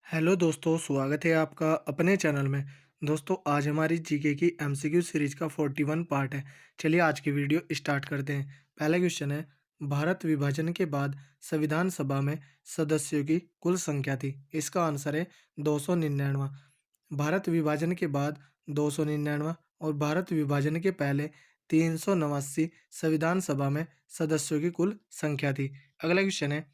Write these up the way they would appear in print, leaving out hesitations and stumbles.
Hello दोस्तों, स्वागत है आपका अपने चैनल में। दोस्तों, आज हमारी जीके की एमसीक्यू सीरीज का 41 पार्ट है। चलिए आज की वीडियो स्टार्ट करते हैं। पहला क्वेश्चन है, भारत विभाजन के बाद संविधान सभा में सदस्यों की कुल संख्या थी। इसका आंसर है 299। भारत विभाजन के बाद 299 और भारत विभाजन के पहले 389 संविधान सभा में सदस्यों की कुल संख्या थी। अगला क्वेश्चन है,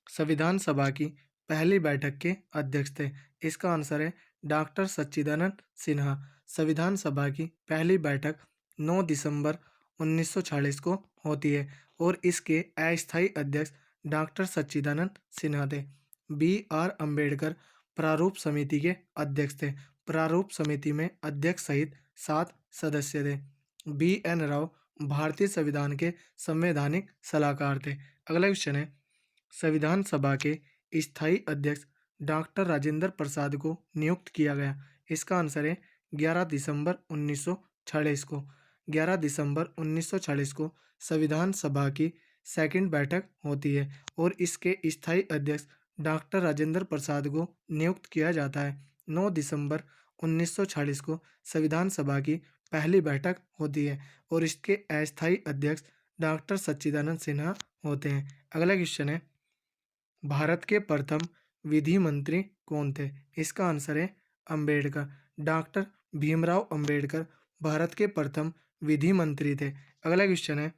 संविधान सभा की पहली बैठक के अध्यक्ष थे। इसका आंसर है डॉक्टर सच्चिदानंद सिन्हा। संविधान सभा की पहली बैठक 9 दिसंबर 1946 को होती है और इसके अस्थायी अध्यक्ष डॉक्टर सच्चिदानंद सिन्हा थे। बी आर अम्बेडकर प्रारूप समिति के अध्यक्ष थे। प्रारूप समिति में अध्यक्ष सहित 7 सदस्य थे। बी एन राव भारतीय संविधान के संवैधानिक सलाहकार थे। अगला क्वेश्चन है, संविधान सभा के स्थायी अध्यक्ष डॉक्टर राजेंद्र प्रसाद को नियुक्त किया गया। इसका आंसर है 11 दिसंबर 1946 को। 11 दिसंबर 1946 को संविधान सभा की सेकंड बैठक होती है और इसके स्थायी अध्यक्ष डॉक्टर राजेंद्र प्रसाद को नियुक्त किया जाता है। 9 दिसंबर 1946 को संविधान सभा की पहली बैठक होती है और इसके अस्थायी अध्यक्ष डॉक्टर सच्चिदानंद सिन्हा होते हैं। अगला क्वेश्चन है, भारत के प्रथम विधि मंत्री कौन थे? इसका आंसर है अंबेडकर। डॉक्टर भीमराव अंबेडकर भारत के प्रथम विधि मंत्री थे। अगला क्वेश्चन है,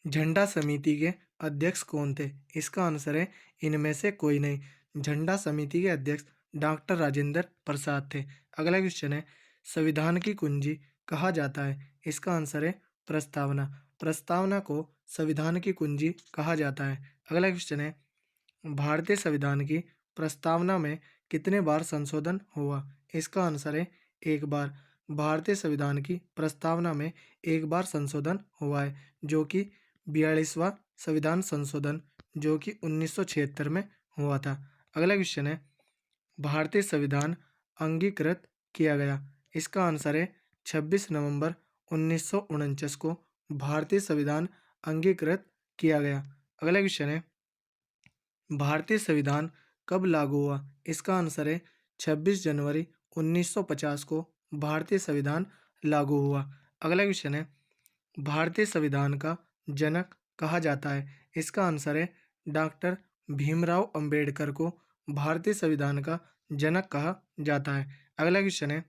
झंडा समिति के अध्यक्ष कौन थे? इसका आंसर है इनमें से कोई नहीं। झंडा समिति के अध्यक्ष डॉक्टर राजेंद्र प्रसाद थे। अगला क्वेश्चन है, संविधान की कुंजी कहा जाता है? इसका आंसर है प्रस्तावना। प्रस्तावना को संविधान की कुंजी कहा जाता है। अगला क्वेश्चन है, भारतीय संविधान की प्रस्तावना में कितने बार संशोधन हुआ? इसका आंसर है एक बार। भारतीय संविधान की प्रस्तावना में एक बार संशोधन हुआ है, जो कि 42वां संविधान संशोधन, जो कि 1976 में हुआ था। अगला क्वेश्चन है, भारतीय संविधान अंगीकृत किया गया। इसका आंसर है 26 नवंबर 1949 को भारतीय संविधान अंगीकृत किया गया। अगला क्वेश्चन है, भारतीय संविधान कब लागू हुआ? इसका आंसर है 26 जनवरी 1950 को भारतीय संविधान लागू हुआ। अगला क्वेश्चन है, भारतीय संविधान का जनक कहा जाता है? इसका आंसर है डॉक्टर भीमराव अंबेडकर को भारतीय संविधान का जनक कहा जाता है। अगला क्वेश्चन है,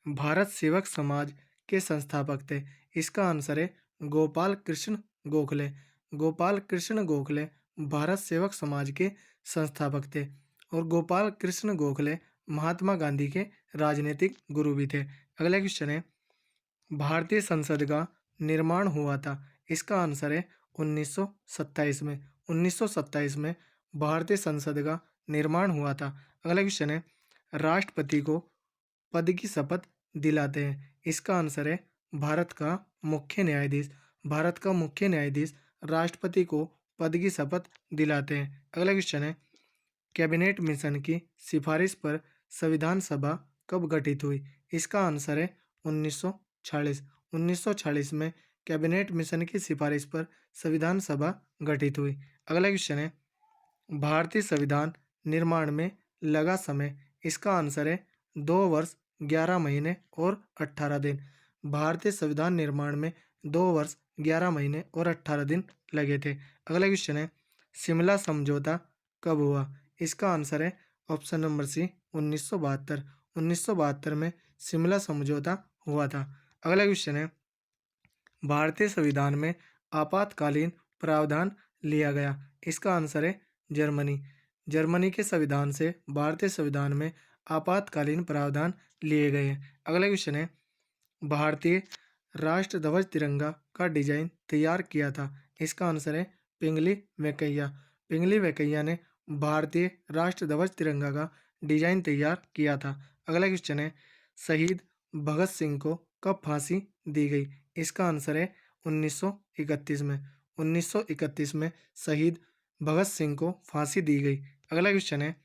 भारत सेवक समाज के संस्थापक थे। इसका आंसर है गोपाल कृष्ण गोखले। गोपाल कृष्ण गोखले भारत सेवक समाज के संस्थापक थे और गोपाल कृष्ण गोखले महात्मा गांधी के राजनीतिक गुरु भी थे। अगला क्वेश्चन है, भारतीय संसद का निर्माण हुआ था। इसका आंसर है 1927 में। 1927 में भारतीय संसद का निर्माण हुआ था। अगला क्वेश्चन है, राष्ट्रपति को पद की शपथ दिलाते हैं? इसका आंसर है भारत का मुख्य न्यायाधीश। भारत का मुख्य न्यायाधीश राष्ट्रपति को पद की शपथ दिलाते हैं। अगला क्वेश्चन है, कैबिनेट मिशन की सिफारिश पर संविधान सभा कब गठित हुई? इसका आंसर है 1946। 1946 में कैबिनेट मिशन की सिफारिश पर संविधान सभा गठित हुई। अगला क्वेश्चन है, भारतीय संविधान निर्माण में लगा समय? इसका आंसर है 2 वर्ष 11 महीने और 18 दिन। भारतीय संविधान निर्माण में 2 वर्ष 11 महीने और 18 दिन लगे थे। अगला क्वेश्चन है, शिमला समझौता कब हुआ? इसका आंसर है ऑप्शन नंबर सी 1972। 1972 में शिमला समझौता हुआ था। अगला क्वेश्चन है, भारतीय संविधान में आपातकालीन प्रावधान लिया गया। इसका आंसर है जर्मनी। जर्मनी के संविधान से भारतीय संविधान में आपातकालीन प्रावधान लिए गए हैं। अगला क्वेश्चन है, भारतीय राष्ट्र ध्वज तिरंगा का डिजाइन तैयार किया था? इसका आंसर है पिंगली वेंकैया। पिंगली वेंकैया ने भारतीय राष्ट्र ध्वज तिरंगा का डिजाइन तैयार किया था। अगला क्वेश्चन है, शहीद भगत सिंह को कब फांसी दी गई? इसका आंसर है 1931 में। 1931 में शहीद भगत सिंह को फांसी दी गई। अगला क्वेश्चन है,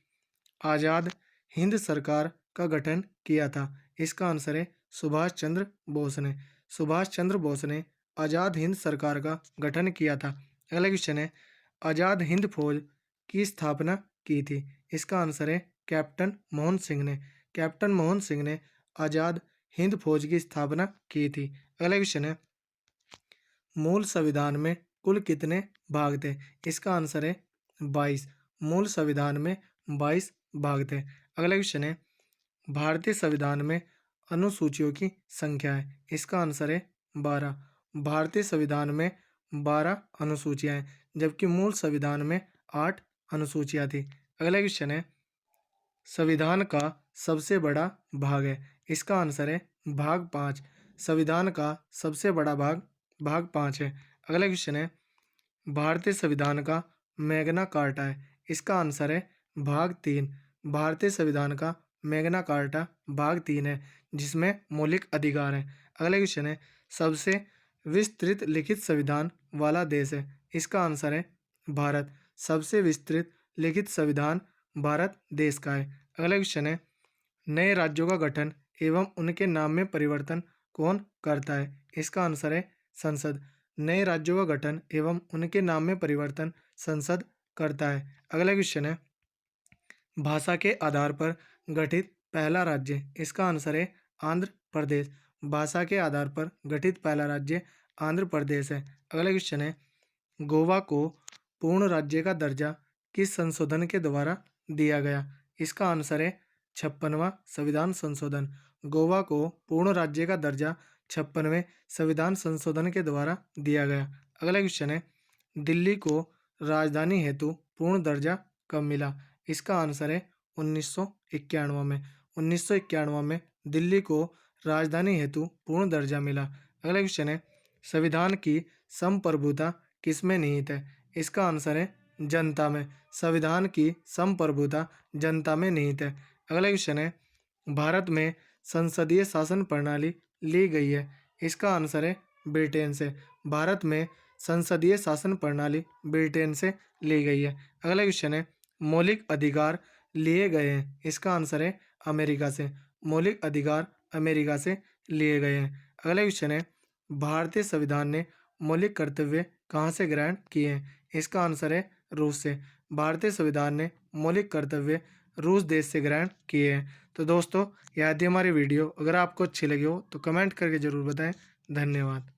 आज़ाद हिंद सरकार का गठन किया था? इसका आंसर है सुभाष चंद्र बोस ने। सुभाष चंद्र बोस ने आज़ाद हिंद सरकार का गठन किया था। अगला क्वेश्चन है, आज़ाद हिंद फौज की स्थापना की थी? इसका आंसर है कैप्टन मोहन सिंह ने। कैप्टन मोहन सिंह ने आज़ाद हिंद फौज की स्थापना की थी। अगला क्वेश्चन है, मूल संविधान में कुल कितने भाग थे? इसका आंसर है 22। मूल संविधान में 22 भाग थे। अगला क्वेश्चन है, भारतीय संविधान में अनुसूचियों की संख्या है? इसका आंसर है 12। भारतीय संविधान में 12 अनुसूचियां हैं, जबकि मूल संविधान में 8 अनुसूचियां थी। अगला क्वेश्चन है, संविधान का सबसे बड़ा भाग है? इसका आंसर है भाग 5। संविधान का सबसे बड़ा भाग भाग 5 है। अगला क्वेश्चन है, भारतीय संविधान का मैग्ना कार्टा है? इसका आंसर है भाग 3। भारतीय संविधान का मैग्ना कार्टा भाग 3 है, जिसमें मौलिक अधिकार है। अगला क्वेश्चन है, सबसे विस्तृत लिखित संविधान वाला देश है? इसका आंसर है भारत। सबसे विस्तृत लिखित संविधान भारत देश का है। अगला क्वेश्चन है, नए राज्यों का गठन एवं उनके नाम में परिवर्तन कौन करता है? इसका आंसर है संसद। नए राज्यों का गठन एवं उनके नाम में परिवर्तन संसद करता है। अगला क्वेश्चन है, भाषा के आधार पर गठित पहला राज्य? इसका आंसर है आंध्र प्रदेश। भाषा के आधार पर गठित पहला राज्य आंध्र प्रदेश है। अगला क्वेश्चन है, गोवा को पूर्ण राज्य का दर्जा किस संशोधन के द्वारा दिया गया? इसका आंसर है 56वां संविधान संशोधन। गोवा को पूर्ण राज्य का दर्जा 56वें संविधान संशोधन के द्वारा दिया गया। अगला क्वेश्चन है, दिल्ली को राजधानी हेतु पूर्ण दर्जा कब मिला? इसका आंसर है 1991 में। 1991 में दिल्ली को राजधानी हेतु पूर्ण दर्जा मिला। अगला क्वेश्चन है, संविधान की संप्रभुता किसमें निहित है? इसका आंसर है जनता में। संविधान की संप्रभुता जनता में निहित है। अगला क्वेश्चन है, भारत में संसदीय शासन प्रणाली ली गई है? इसका आंसर है ब्रिटेन से। भारत में संसदीय शासन प्रणाली ब्रिटेन से ली गई है। अगला क्वेश्चन है, मौलिक अधिकार लिए गए हैं? इसका आंसर है अमेरिका से। मौलिक अधिकार अमेरिका से लिए गए हैं। अगला क्वेश्चन है, भारतीय संविधान ने मौलिक कर्तव्य कहाँ से ग्रहण किए हैं? इसका आंसर है रूस से। भारतीय संविधान ने मौलिक कर्तव्य रूस देश से ग्रहण किए हैं। तो दोस्तों, यह थी हमारी वीडियो। अगर आपको अच्छी लगी हो तो कमेंट करके ज़रूर बताएं। धन्यवाद।